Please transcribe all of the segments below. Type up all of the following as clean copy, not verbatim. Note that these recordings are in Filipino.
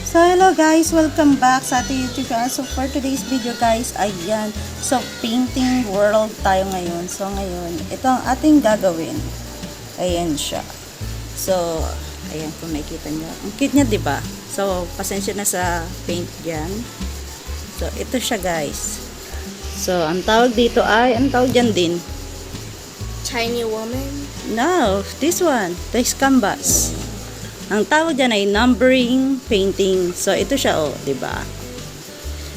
So, hello guys! Welcome back sa ating YouTube channel. So, for today's video guys, ayan. So, painting world tayo ngayon. So, ngayon, ito ang ating gagawin. Ayan siya. So, ayan kung nakikita nyo. Ang cute niya, diba? So, pasensya na sa paint dyan. So, ito siya guys. So, ang tawag dito ay, ang tawag dyan din? Tiny woman? No, this one. This canvas. Ang tawag dyan ay numbering painting. So, ito siya, oh, diba?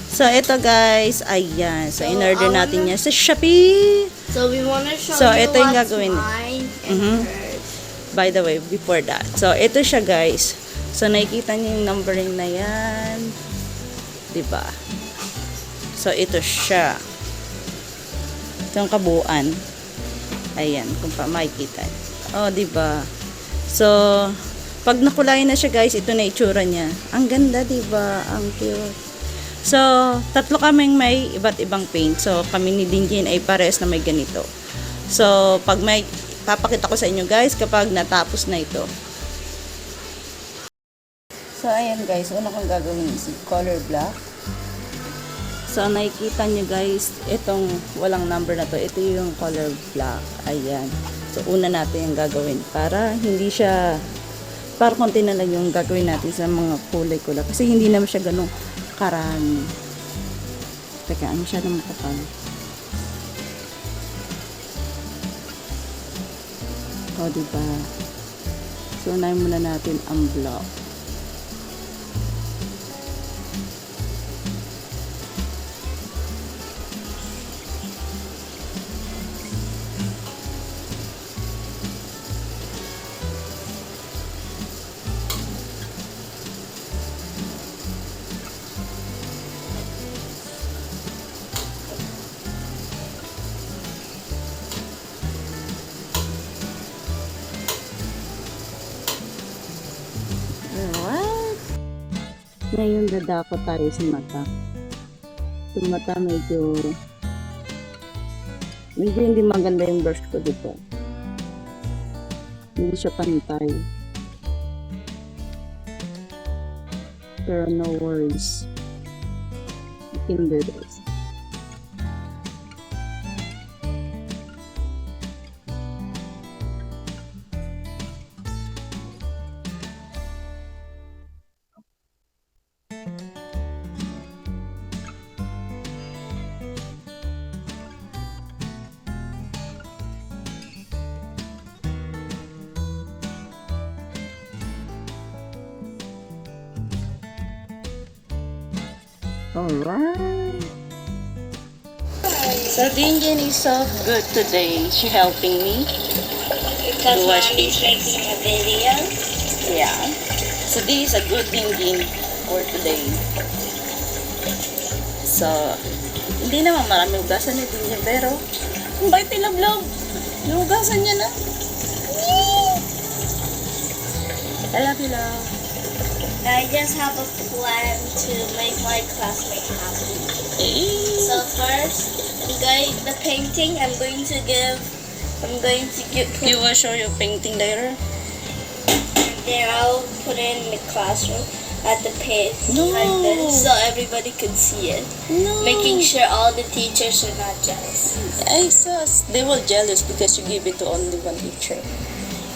So, ito guys, ayan. So, in-order natin yan sa Shopee. So, we wanna show So, you ito yung what's gagawin. mine and hers. By the way, before that. So, ito siya guys. So, nakikita niyo yung numbering na yan. Diba? So, ito siya. Ito yung kabuuan. Ayan, kung pa makikita. Oh, diba? So, pag nakulay na siya guys, ito na itsura niya. Ang ganda, diba? Ang cute. So, tatlo kaming may iba't ibang paint. So, kami ni Dinjin ay pares na may ganito. So, pag may, papakita ko sa inyo guys kapag natapos na ito. So, ayan guys. Una kong gagawin is color black. So, nakikita nyo guys, itong walang number na to. Ito yung color black. Ayan. So, una natin yung gagawin para hindi siya, para konti na lang yung gagawin natin sa mga kulay-kulay. Kasi hindi naman siya ganun karami. Teka, ano siya naman kapal? O, diba? So, unahin muna natin ang block. What? Ngayon dadako tayo sa mata. Yung mata medyo hindi maganda yung brush ko dito. Hindi siya pantay. Pero no worries. You can do this. Alright. So Dinjin is so good today. She helping me Because to wash mommy's dishes. making a video. Yeah. So this is a good Dinjin for today. So, hindi naman marami ugasan ni Dinjin, pero ang bait ni Love. Yung ugasan niya na. I love you, Love. I just have a plan to make my classmate happy. Hey. So first, the painting I'm going to give You will show your painting later? there. I'll put it in the classroom at the page No. like this, so everybody could see it. No. Making sure all the teachers are not jealous. Ay, sus. They were jealous because you give it to only one teacher.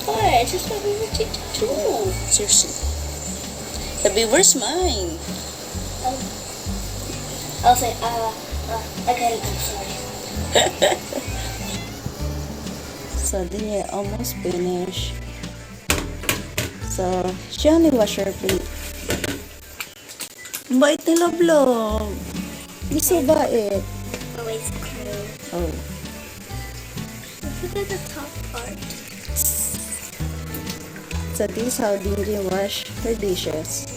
Why? I just want to be a teacher too. Seriously. Sabi, where's mine? I'll say, I gotta go, sorry. So, then you almost finished. So, she only wash her feet. Ang bait ni Love. Gusto ba eh? Oh, it's clean. Oh. Look at the top part. So, this is how Dinjin wash her dishes.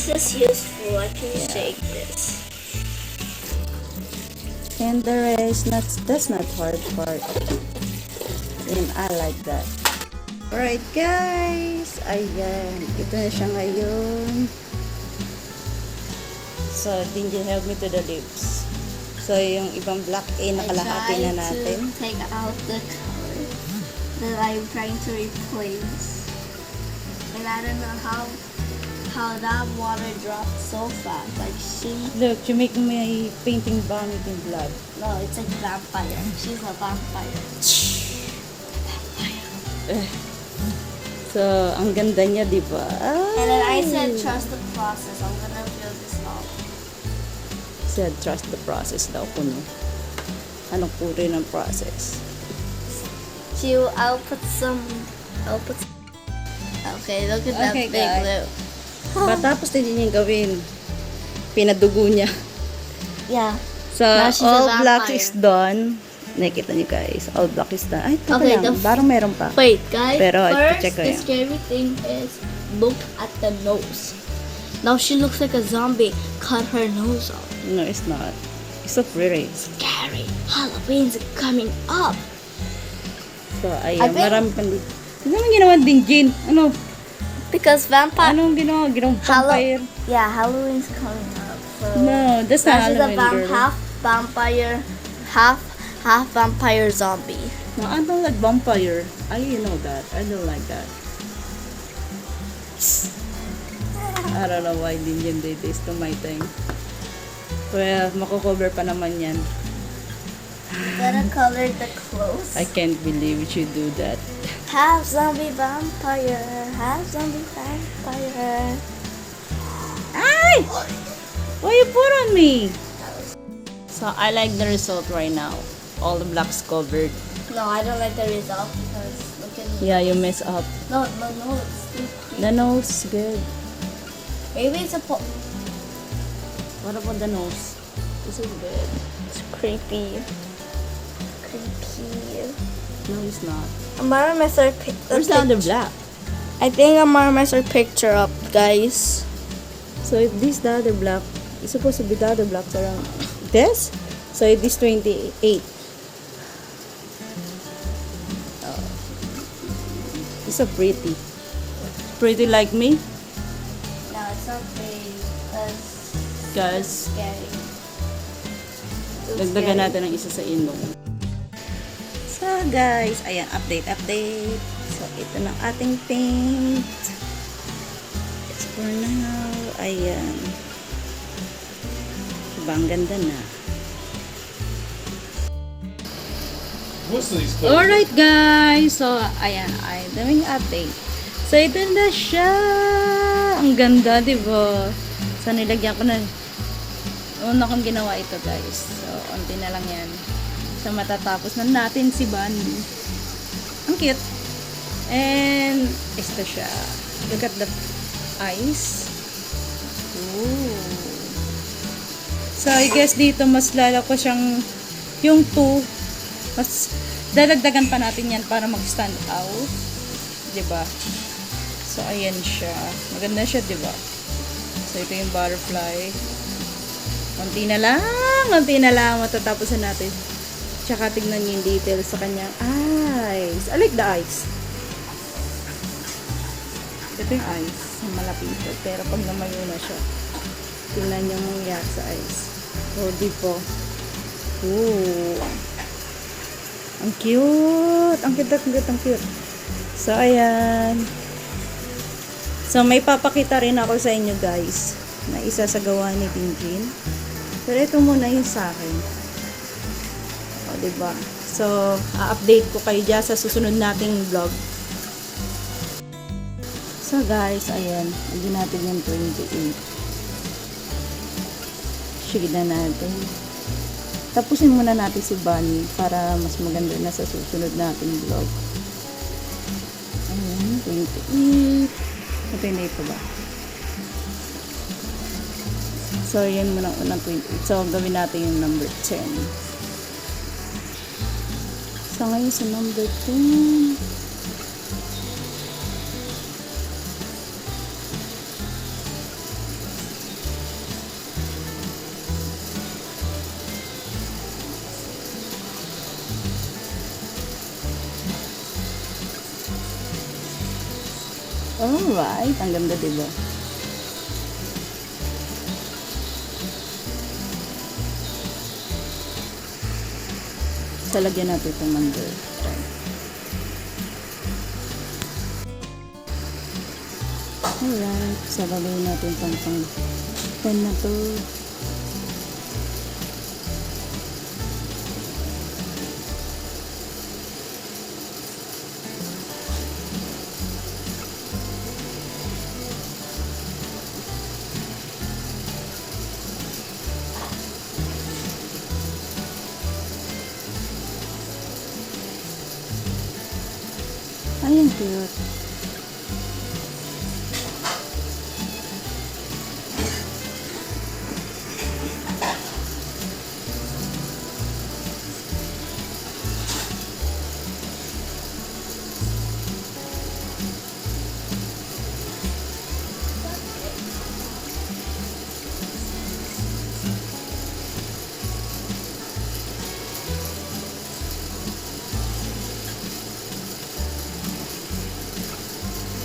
This is useful. I can shake this. And the rest, that's not hard part. And I like that. Alright guys, ayan, ito na siya ngayon. So, Dinjin help me to the lips. So, yung ibang block A, nakalahati na natin. to take out the color that I'm trying to replace. And I don't know how that water dropped so fast. Like Look, you make my painting vomit in blood. no, it's like vampire. She's a vampire. So, ang ganda niya, di ba? And then I said, trust the process. I'm gonna fill this up. Said, trust the process daw kuno. Anong puri ng process? I'll put okay, look at that Okay, big guys. blue. Matapos din niya gawin, pinadugo niya. Yeah. So, Now she's a all vampire. black is done. Nakikita niyo guys, all black is done. Ay, teka Okay, lang, the parang meron pa. Wait, guys. Pero, first, check ko the yan. scary thing is look at the nose. Now she looks like a zombie. Cut her nose off. No, it's not. It's so pretty. Scary. Halloween's coming up. So, I ayan, think- marami pang dito. Ano naman ginawa din, Jin? Ano? Because vampire. Anong ginawa? Ginawang vampire? Yeah, Halloween's coming up. So No, that's not now she's a Halloween, girl. half vampire, half vampire zombie. No, I don't like vampire. You know that. I don't like that. I don't know why din yan they taste to my thing. Well, mako-cover pa naman yan. Gotta color the clothes. I can't believe you should do that. Half zombie vampire, half zombie vampire. Ay! Why you put on me? So, I like the result right now. All the blocks covered. No, I don't like the result because look at me. Yeah, you mess up. No, it's too creepy. The nose, good. Maybe it's a What about the nose? This is good. It's creepy. Creepy. No, it's not. I'm gonna mess our pic. Where's the other black? I think I'm gonna mess our picture up, guys. So if this the other block, it's supposed to be the other blocks around this. So it is 28. Oh. It's so pretty. Pretty like me, No, it's not pretty. That's guys. scary. Too Dagdagan scary. natin ng isa sa ilong. So guys, ayan, update. So ito na ating paint. It's for now. Ayan. Diba, ang ganda na. Most of these clothes. Alright guys, so ayan, ay daming update. So ito na siya. Ang ganda, di ba? So nilagyan ko na. Una kong ginawa ito guys. So onti na lang yan. So matatapos na natin si Bunny. Ang cute. And ito siya. Look at the eyes. Ooh. So I guess dito mas lala ko siyang yung 2 mas dadagdagan pa natin yan para mag-stand out. 'Di ba? So ayan siya. Maganda siya, 'di ba? So ito yung butterfly. Konti na lang matatapos na natin. Tsaka tignan niyo yung details sa kanyang eyes. I like the eyes. Ito yung eyes. Malapit. Pero pag namayo na siya, tingnan niyo yung mangyayari sa eyes. Oh, di po. Ooh. Ang cute. Ang cute. So, ayan. So, may papakita rin ako sa inyo, guys, na isa sa gawa ni Tinjin. Pero ito muna yung sa akin. O, diba? So, a-update ko kayo dyan sa susunod nating vlog. So, guys, ayan. Lagyan natin yung 28. Shade na natin. Tapusin muna natin si Bunny para mas maganda na sa susunod nating vlog. Ayan, 28. Ito yung ito ba? So, yan muna unang 28. So, gawin natin yung number 10. So, ngayon sa number 10. Alright, ang ganda, diba? Talagyan natin ito number 10. Alright. So, gagawin natin pang 10 na to. Ay, ang cute.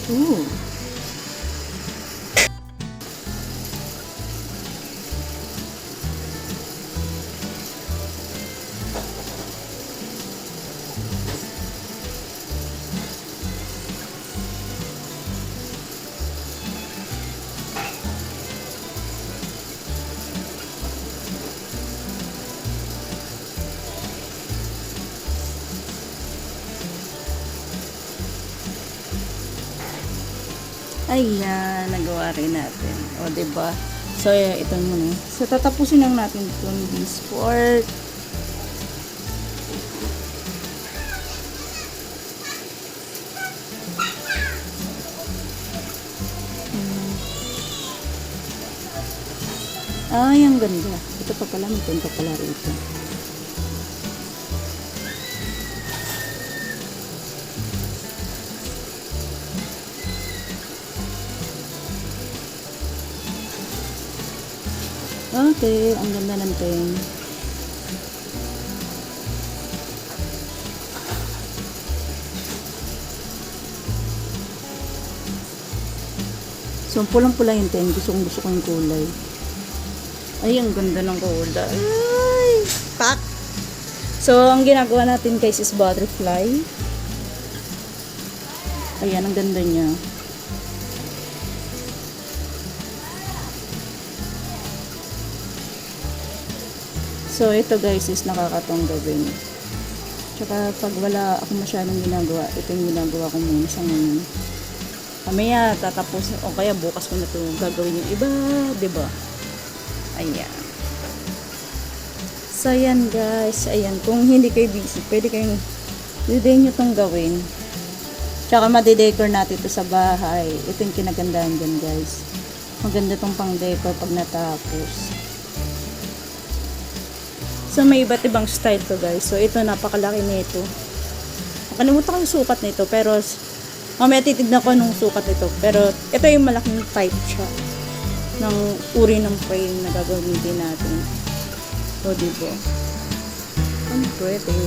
Ooh. Ayan, nagawa rin natin. O, diba? So, ito muna. So, tatapusin lang natin itong this part. Ay, ang ganda. Ito pa pala, may punta pala rito. Okay, ang ganda ng tent. So, pulang-pula yung tent. Gusto ko yung kulay. Ay, ang ganda ng kulay. Ay, pak! So, ang ginagawa natin guys is butterfly. Ayan, ang ganda niya. So, ito guys is nakakatong gawin. Tsaka pag wala ako masyadong ginagawa, ito yung ginagawa ko muna sa ngayon. Kamaya tatapos o kaya bukas ko na ito gagawin yung iba, diba? Ayan. So, ayan guys. Ayan, kung hindi kayo busy, pwede nyo itong gawin. Tsaka madedecor natin ito sa bahay. Ito yung kinagandahan dyan guys. Maganda itong pang decor pag natapos. So, may iba't ibang style to guys. So, ito napakalaki nito. Nakalimutan ko yung sukat nito. Pero, mamaya titignan ko nung sukat nito. Pero, ito yung malaking type siya. Ng uri ng frame na gagawin din natin. So, diba? Ang pretty.